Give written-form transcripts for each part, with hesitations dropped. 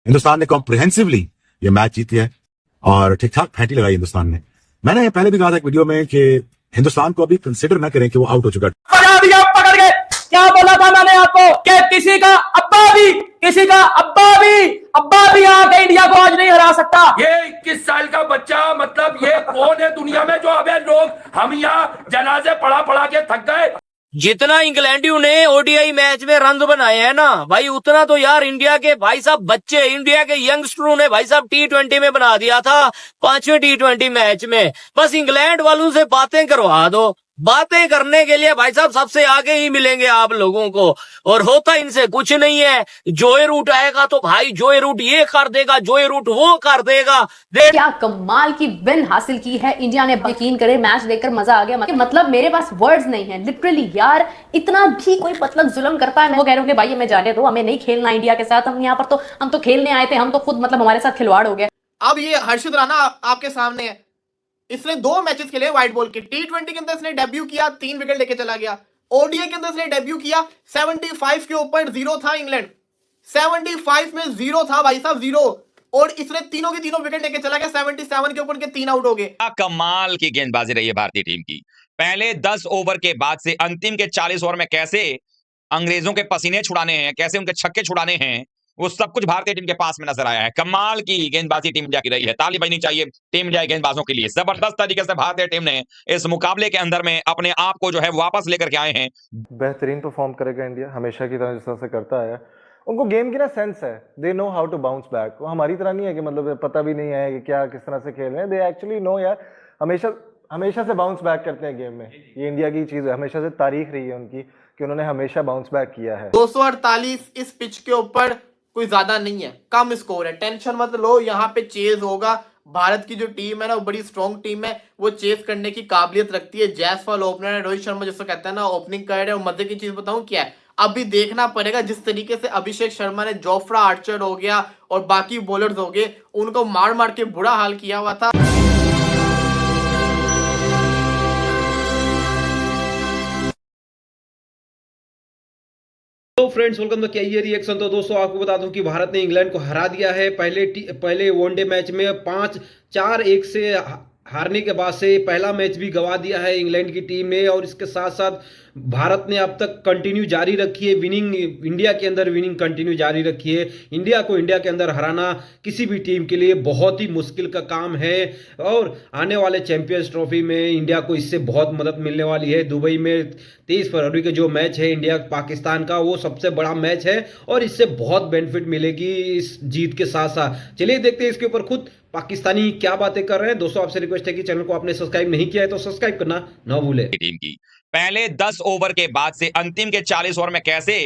हिंदुस्तान ने कॉम्प्रिहेंसिवली ये मैच जीत लिया है और ठीक ठाक फैंटी लगाई हिंदुस्तान ने। मैंने पहले भी कहा था एक वीडियो में कि हिंदुस्तान को अभी कंसिडर न करें कि वो आउट हो चुका है। पकड़ के क्या बोला था मैंने आपको कि किसी का अब्बा भी आके इंडिया को आज नहीं हरा सकता। ये 21 साल का बच्चा, मतलब ये कौन है दुनिया में जो अबे लोग हम यहाँ जनाजे पढ़ा के थक गए। जितना इंग्लैंडियों ने ओडीआई मैच में रन बनाए हैं ना भाई, उतना तो यार इंडिया के भाई साहब बच्चे, इंडिया के यंगस्टरों ने भाई साहब T20 में बना दिया था 5वें T20 मैच में। बस इंग्लैंड वालों से बातें करवा दो, बातें करने के लिए भाई साहब सबसे आगे ही मिलेंगे आप लोगों को, और होता इनसे कुछ नहीं है। जोए रूट आएगा तो भाई जोए रूट ये कर देगा, जोए रूट वो कर देगा। क्या कमाल की विन हासिल की है इंडिया ने, यकीन करे मैच देखकर मजा आ गया। मतलब मेरे पास वर्ड्स नहीं है लिटरली यार, इतना भी कोई मतलब जुल्म करता है। मैं वो कह रहा हूँ कि भाई हमें जाने दो, हमें नहीं खेलना इंडिया के साथ, हम यहाँ पर तो हम तो खेलने आए थे, हम तो खुद मतलब हमारे साथ खिलवाड़ हो गया। अब ये हर्षित राणा आपके सामने है, इसने 2 मैचेस खेले व्हाइट बॉल के। T20 के अंदर इसने डेब्यू किया, 3 विकेट लेके चला गया। ओडीआई के अंदर इसने डेब्यू किया, 75 के ऊपर 0 था इंग्लैंड, 75 में 0 था भाई साहब, 0, और इसने तीनों के तीनों विकेट लेके चला गया। 77 के ऊपर के 3 आउट हो गए। कमाल की गेंदबाजी रही है भारतीय टीम की। पहले 10 ओवर के बाद से अंतिम के 40 ओवर में कैसे अंग्रेजों के पसीने छुड़ाने हैं, कैसे उनके छक्के छुड़ाने हैं, वो सब कुछ भारतीय टीम के पास में नजर आया है। कमाल की गेंदबाजी टीम इंडिया की रही है, ताली बजनी चाहिए टीम इंडिया के गेंदबाजों के लिए। जबरदस्त तरीके से भारतीय टीम ने इस मुकाबले के अंदर में अपने आप को जो है वापस लेकर के आए हैं। बेहतरीन परफॉर्म करेगा इंडिया, हमेशा की तरह जिस तरह से करता है। उनको गेम की ना सेंस है, they know how to bounce back. वो हमारी तरह नहीं है कि मतलब पता भी नहीं है कि क्या किस तरह से खेल रहे हैं। दे एक्चुअली नो यार, हमेशा से बाउंस बैक करते हैं गेम में। ये इंडिया की चीज है, हमेशा से तारीख रही है उनकी कि उन्होंने हमेशा बाउंस बैक किया है। 248 इस पिच के ऊपर कोई ज्यादा नहीं है, कम स्कोर है, टेंशन मत लो, यहाँ पे चेज होगा। भारत की जो टीम है ना, वो बड़ी स्ट्रॉन्ग टीम है, वो चेस करने की काबिलियत रखती है। जायसवाल ओपनर है, रोहित शर्मा जिसको कहता है ना ओपनिंग कर रहे हैं। मजे की चीज बताऊं क्या है, अभी देखना पड़ेगा जिस तरीके से अभिषेक शर्मा ने, जोफ्रा आर्चर हो गया और बाकी बॉलर्स हो गए, उनको मार मार के बुरा हाल किया हुआ था। तो फ्रेंड्स वेलकम टू क्या रिएक्शन। तो दोस्तों आपको बता दूं कि भारत ने इंग्लैंड को हरा दिया है। पहले वनडे मैच में 4-1 से हारने के बाद से पहला मैच भी गंवा दिया है इंग्लैंड की टीम ने, और इसके साथ साथ भारत ने अब तक कंटिन्यू जारी रखी है विनिंग, इंडिया के अंदर विनिंग कंटिन्यू जारी रखी है। इंडिया को इंडिया के अंदर हराना किसी भी टीम के लिए बहुत ही मुश्किल का काम है, और आने वाले चैंपियंस ट्रॉफी में इंडिया को इससे बहुत मदद मिलने वाली है। दुबई में 23 फरवरी का जो मैच है इंडिया पाकिस्तान का, वो सबसे बड़ा मैच है और इससे बहुत बेनिफिट मिलेगी इस जीत के साथ साथ। चलिए देखते हैं इसके ऊपर खुद पाकिस्तानी क्या बातें कर रहे हैं। दोस्तों आपसे रिक्वेस्ट है कि चैनल को आपने सब्सक्राइब नहीं किया है तो सब्सक्राइब करना ना भूले। टीम की पहले 10 ओवर के बाद से अंतिम के 40 ओवर में कैसे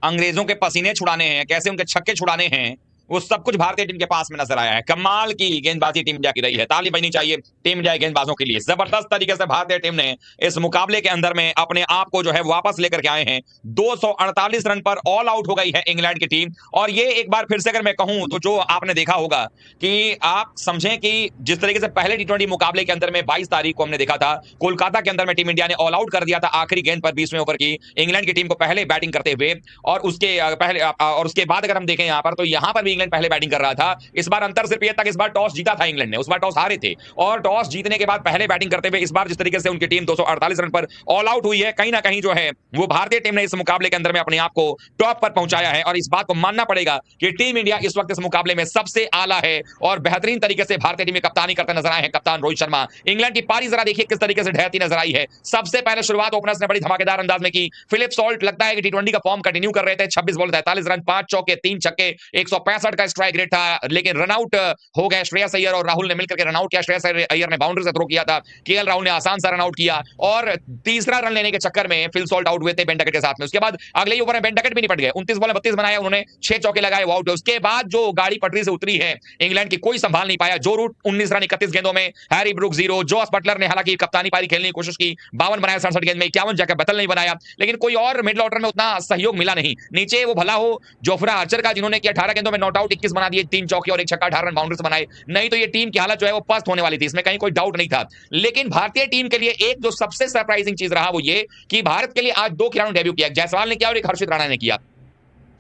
अंग्रेजों के पसीने छुड़ाने हैं, कैसे उनके छक्के छुड़ाने हैं, वो सब कुछ भारतीय टीम के पास में नजर आया है। कमाल की गेंदबाजी टीम इंडिया की रही है, ताली बजनी चाहिए टीम इंडिया के गेंदबाजों के लिए। जबरदस्त तरीके से भारतीय टीम ने इस मुकाबले के अंदर में अपने आप को जो है वापस लेकर के आए हैं। 248 रन पर ऑल आउट हो गई है इंग्लैंड की टीम। और ये एक बार फिर से अगर मैं कहूं तो जो आपने देखा होगा कि आप समझें कि जिस तरीके से पहले T20 मुकाबले के अंदर में 22 तारीख को हमने देखा था, कोलकाता के अंदर में टीम इंडिया ने ऑल आउट कर दिया था आखिरी गेंद पर 20वें ओवर की इंग्लैंड की टीम को पहले बैटिंग करते हुए, और उसके बाद अगर हम देखें यहां पर, तो यहां पर भी इंग्लैंड पहले बैटिंग कर रहा था। इस बार अंतर सिर्फ ये तक, इस बार टॉस जीता था इंग्लैंड ने, उस बार टॉस हारे थे, और टॉस जीतने के बाद पहले बैटिंग करते हुए इस बार जिस तरीके से उनकी टीम 248 रन पर ऑल आउट हुई है, कहीं ना कहीं जो है वो भारतीय टीम ने इस मुकाबले के अंदर में अपने आप को टॉप पर पहुंचाया है। और इस बात को मानना पड़ेगा कि टीम इंडिया इस वक्त इस मुकाबले में सबसे आला है और बेहतरीन तरीके से भारतीय टीम में कप्तानी करते नजर आए हैं कप्तान रोहित शर्मा। इंग्लैंड की पारी जरा देखिए किस तरीके से ढहती नजर आई है। सबसे पहले शुरुआत ओपनर्स ने बड़ी धमाकेदार अंदाज में की। फिलिप सॉल्ट लगता है कि T20 का फॉर्म कंटिन्यू कर रहे थे। 26 बॉल 43 रन, 5 चौके 3 छक्के, 165 का स्ट्राइक रेट था, लेकिन रनआउट हो गए। श्रेयस अय्यर और राहुल ने मिलकर के रनआउट किया। श्रेयस अय्यर ने बाउंड्री से थ्रो किया था, केएल राहुल ने आसान सा रनआउट किया, और तीसरा रन लेने के चक्कर में फिल सॉल्ट आउट हुए थे बेन डकेट के साथ में। उसके बाद अगले ही ओवर में बेन डकेट भी निपट गए, 29 बॉल में 32 बनाए उन्होंने, 6 चौके लगाए, वो आउट। उसके बाद जो गाड़ी पटरी से उतरी है इंग्लैंड की, कोई संभाल नहीं पाया। जो रूट 19 रन 31 गेंदों में, हैरी ब्रूक 0, जॉस बटलर ने हालांकि कप्तानी पारी खेलने की कोशिश की, 52 बनाया 67 गेंद में, 51 जैकब बतल नहीं बनाया, लेकिन कोई और मिडिल ऑर्डर में उतना सहयोग मिला नहीं। नीचे वो भला हो जोफ्रा आर्चर का, जिन्होंने कि 18 गेंदों में नॉट आउट 21 बना दिए, 3 चौके और 1 छक्का, 18 रन बाउंड्री से बनाए, नहीं तो ये टीम की हालत जो है वो पस्त होने वाली थी, इसमें कहीं कोई डाउट नहीं था। लेकिन भारतीय टीम के लिए एक जो सबसे सरप्राइजिंग चीज रहा वो ये कि भारत के लिए आज 2 खिलाड़ियों ने डेब्यू किया, जायसवाल ने किया और एक हर्षित राणा ने किया।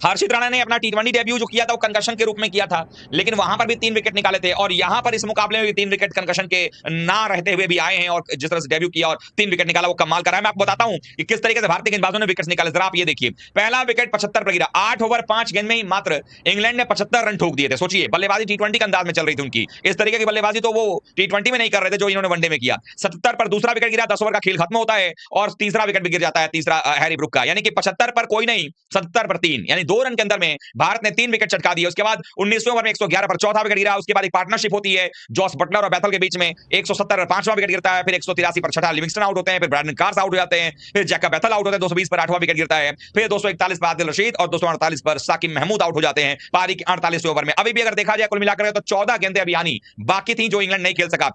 हर्षित राणा ने अपना टी20 डेब्यू जो किया था वो कंकशन के रूप में किया था, लेकिन वहां पर भी 3 विकेट निकाले थे और यहां पर इस मुकाबले में भी 3 विकेट कंकशन के ना रहते हुए भी आए हैं और जिस तरह से डेब्यू किया और 3 विकेट निकाला वो कमाल करा है। मैं आपको बताता हूं कि किस तरीके से भारतीय गेंदबाजों ने विकेट निकाले, जरा आप ये देखिए। पहला विकेट 75 पर गिरा, 8 ओवर 5 गेंद में ही मात्र इंग्लैंड ने 75 रन ठोक दिए थे। सोचिए, बल्लेबाजी टी20 के अंदाज में चल रही थी उनकी, इस तरीके की बल्लेबाजी तो वो टी20 में नहीं कर रहे थे जो इन्होंने वनडे में किया। 77 पर दूसरा विकेट गिरा, 10 ओवर का खेल खत्म होता है और तीसरा विकेट भी गिर जाता है, तीसरा हैरी ब्रुक का, यानी कि 75 पर कोई नहीं, 77 पर 3, यानी 2 रन के अंदर में भारत ने 3 विकेट चटका दिए। उसके बाद 19वें ओवर में 111 पर चौथा विकेट गिरा। उसके बाद एक पार्टनरशिप होती है जॉस बटलर और बैथल के बीच में, 170 पर 5वां विकेट गिरता है, फिर 183 पर छठा लिविंगस्टन आउट होते हैं, फिर ब्रैंडन कार्स आउट हो जाते हैं, फिर जैकब बैथल आउट होते हैं, 220 पर 8वां विकेट गिरता है, फिर 241 पर आदिल रशीद और 248 पर साकिब महमूद आउट हो जाते हैं पारी के 48वें ओवर में। अभी भी अगर देखा जाए कुल मिलाकर तो 14 गेंदें अभी आनी बाकी थी जो इंग्लैंड नहीं खेल सका।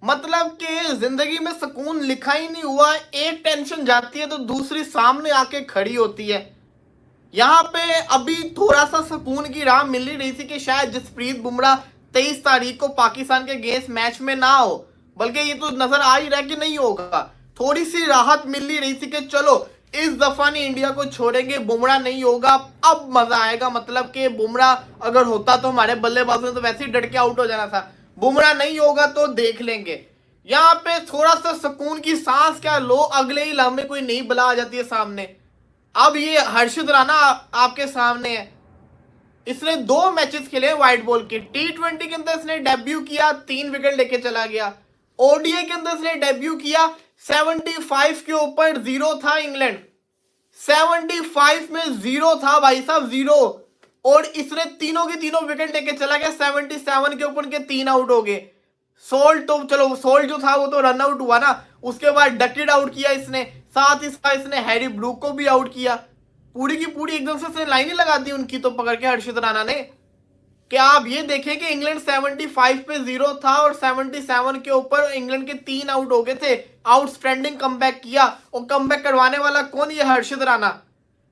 मतलब कि जिंदगी में सुकून लिखा ही नहीं हुआ, एक टेंशन जाती है तो दूसरी सामने आके खड़ी होती है। यहाँ पे अभी थोड़ा सा सुकून की राह मिल ही रही थी कि शायद जसप्रीत बुमराह 23 तारीख को पाकिस्तान के अगेंस्ट मैच में ना हो, बल्कि ये तो नजर आ ही रहा है कि नहीं होगा। थोड़ी सी राहत मिल ही रही थी कि चलो इस दफा नहीं इंडिया को छोड़ेंगे, बुमराह नहीं होगा, अब मजा आएगा। मतलब कि बुमराह अगर होता तो हमारे बल्लेबाजों ने तो वैसे ही डट के आउट हो जाना था, बुमराह नहीं होगा तो देख लेंगे। यहाँ पे थोड़ा सा सुकून की सांस क्या लो, अगले ही लम्हे कोई नई बला आ जाती है सामने। अब ये हर्षित राणा आपके सामने है, इसने 2 मैचेस खेले व्हाइट बॉल के। टी20 के अंदर इसने डेब्यू किया, 3 विकेट लेके चला गया। ओडीआई के अंदर इसने डेब्यू किया, 75 के ऊपर 0 था इंग्लैंड, 75 में 0 था भाई साहब, 0, और इसने तीनों के तीनों विकेट लेके चला गया। 77 के ऊपर के 3 आउट हो गए। सोल्ट तो चलो, सोल्ट जो था वो तो रन आउट हुआ ना, उसके बाद डकेट आउट किया इसने, साथ ही इसने हैरी ब्रूक को भी आउट किया। पूरी की पूरी एकदम से इसने लाइन ही लगा दी उनकी तो पकड़ के हर्षित राणा ने। क्या आप ये देखें कि इंग्लैंड 75 पे 0 था और 77 के ऊपर इंग्लैंड के 3 आउट हो गए थे। आउटस्टैंडिंग कमबैक किया, और कमबैक करवाने वाला कौन? ये हर्षित राणा।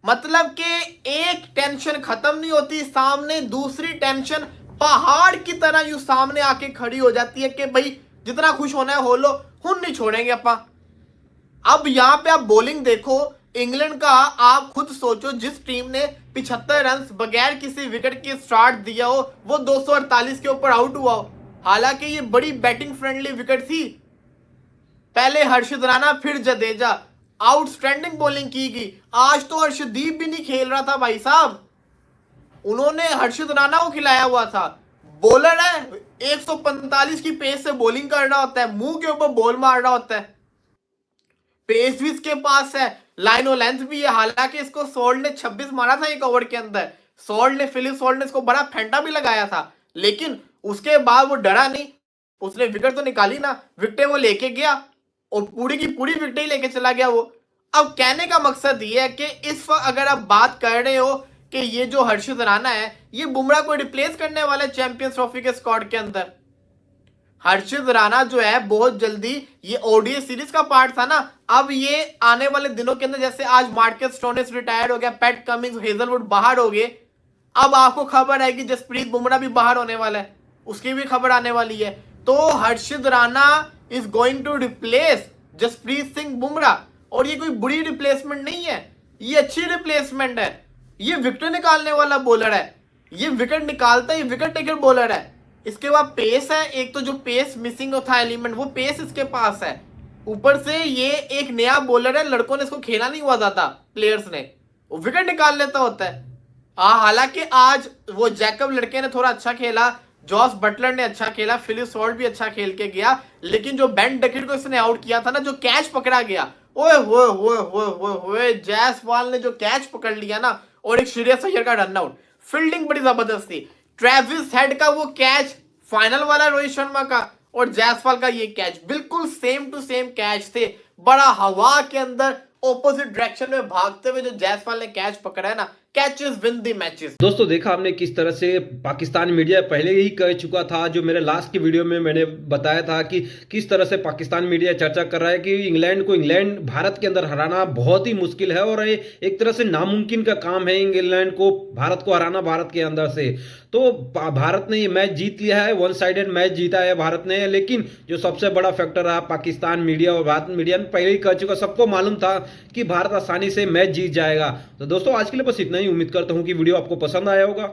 मतलब कि एक टेंशन खत्म नहीं होती, सामने दूसरी टेंशन पहाड़ की तरह यूं सामने आके खड़ी हो जाती है कि भाई जितना खुश होना है हो लो, हुन नहीं छोड़ेंगे अपा। अब यहाँ पे आप बॉलिंग देखो इंग्लैंड का, आप खुद सोचो, जिस टीम ने 75 रन बगैर किसी विकेट के स्टार्ट दिया हो, वो 248 के ऊपर आउट हुआ हो। हालांकि ये बड़ी बैटिंग फ्रेंडली विकेट थी। पहले हर्षित राणा फिर जडेजा, आउटस्टैंडिंग बॉलिंग की गई। आज तो हर्षदीप भी नहीं खेल रहा था भाई साहब, उन्होंने हर्षित राणा को खिलाया हुआ था। बॉलर है, 145 की पेस से बॉलिंग कर रहा होता है, मुंह के ऊपर बॉल मार रहा होता है, पेस भी इसके पास है, लाइन और लेंथ भी है। हालांकि इसको सोल्ट ने 26 मारा था एक ओवर के अंदर, फिलिप सोल्ट ने इसको बड़ा फेंटा भी लगाया था, लेकिन उसके बाद वो डरा नहीं, उसने विकेट तो निकाली ना, विकेटें वो लेके गया और पूरी की पूरी विकेटें ही लेके चला गया वो। अब कहने का मकसद ये है कि इस वक्त अगर आप बात कर रहे हो कि ये जो हर्षित राणा है ये बुमराह को रिप्लेस करने वाला है चैंपियंस ट्रॉफी के स्क्वाड के अंदर, हर्षित राणा जो है बहुत जल्दी, ये ओडीआई सीरीज का पार्ट था ना, अब ये आने वाले दिनों के अंदर, जैसे आज मार्कस स्टोइनिस रिटायर्ड हो गया, पैट कमिंग्स, हेजलवुड बाहर हो गए, अब आपको खबर है कि जसप्रीत बुमराह भी बाहर होने वाला है, उसकी भी खबर आने वाली है। तो Harshit Rana is going to replace Jasprit Singh Bumrah, और ये कोई बुरी रिप्लेसमेंट नहीं है, ये अच्छी रिप्लेसमेंट है। ये विकेट निकालने वाला बॉलर है, ये विकेट निकालता है, विकेट टेकर बॉलर है। इसके बाद पेस है, एक तो जो पेस मिसिंग था एलिमेंट, वो पेस इसके पास है। ऊपर से ये एक नया बॉलर है, लड़कों ने इसको खेला नहीं हुआ था, प्लेयर्स ने, वो विकेट निकाल लेता होता है। हालांकि आज वो जैकब लड़के ने थोड़ा अच्छा खेला, जॉस बटलर ने अच्छा खेला, फिलिप सोल्ट भी अच्छा खेल के गया, लेकिन जो बेन डकेट को इसने आउट किया था ना, जो कैच पकड़ा गया, ओए होए होए होए होए होए, जायसवाल ने जो कैच पकड़ लिया ना, और एक श्रेयस अय्यर का रन आउट, फील्डिंग बड़ी जबरदस्त थी। ट्रेविस हेड का वो कैच फाइनल वाला रोहित शर्मा का, और जायसवाल का ये कैच बिल्कुल सेम टू सेम कैच थे। बड़ा हवा के अंदर ऑपोजिट डायरेक्शन में भागते हुए जो जायसवाल ने कैच पकड़ा है ना, कैचेस विन द मैचेस। दोस्तों देखा आपने किस तरह से पाकिस्तान मीडिया पहले ही कह चुका था, जो मेरे लास्ट की वीडियो में मैंने बताया था कि किस तरह से पाकिस्तान मीडिया चर्चा कर रहा है कि इंग्लैंड भारत के अंदर हराना बहुत ही मुश्किल है, और ये एक तरह से नामुमकिन का काम है इंग्लैंड को, भारत को हराना भारत के अंदर से। तो भारत ने ये मैच जीत लिया है, 1 साइडेड मैच जीता है भारत ने, लेकिन जो सबसे बड़ा फैक्टर रहा पाकिस्तान मीडिया, और भारत मीडिया ने पहले ही कह चुका, सबको मालूम था कि भारत आसानी से मैच जीत जाएगा। तो दोस्तों आज के लिए बस इतना इतना ही। उम्मीद करता हूँ कि वीडियो आपको पसंद आया होगा।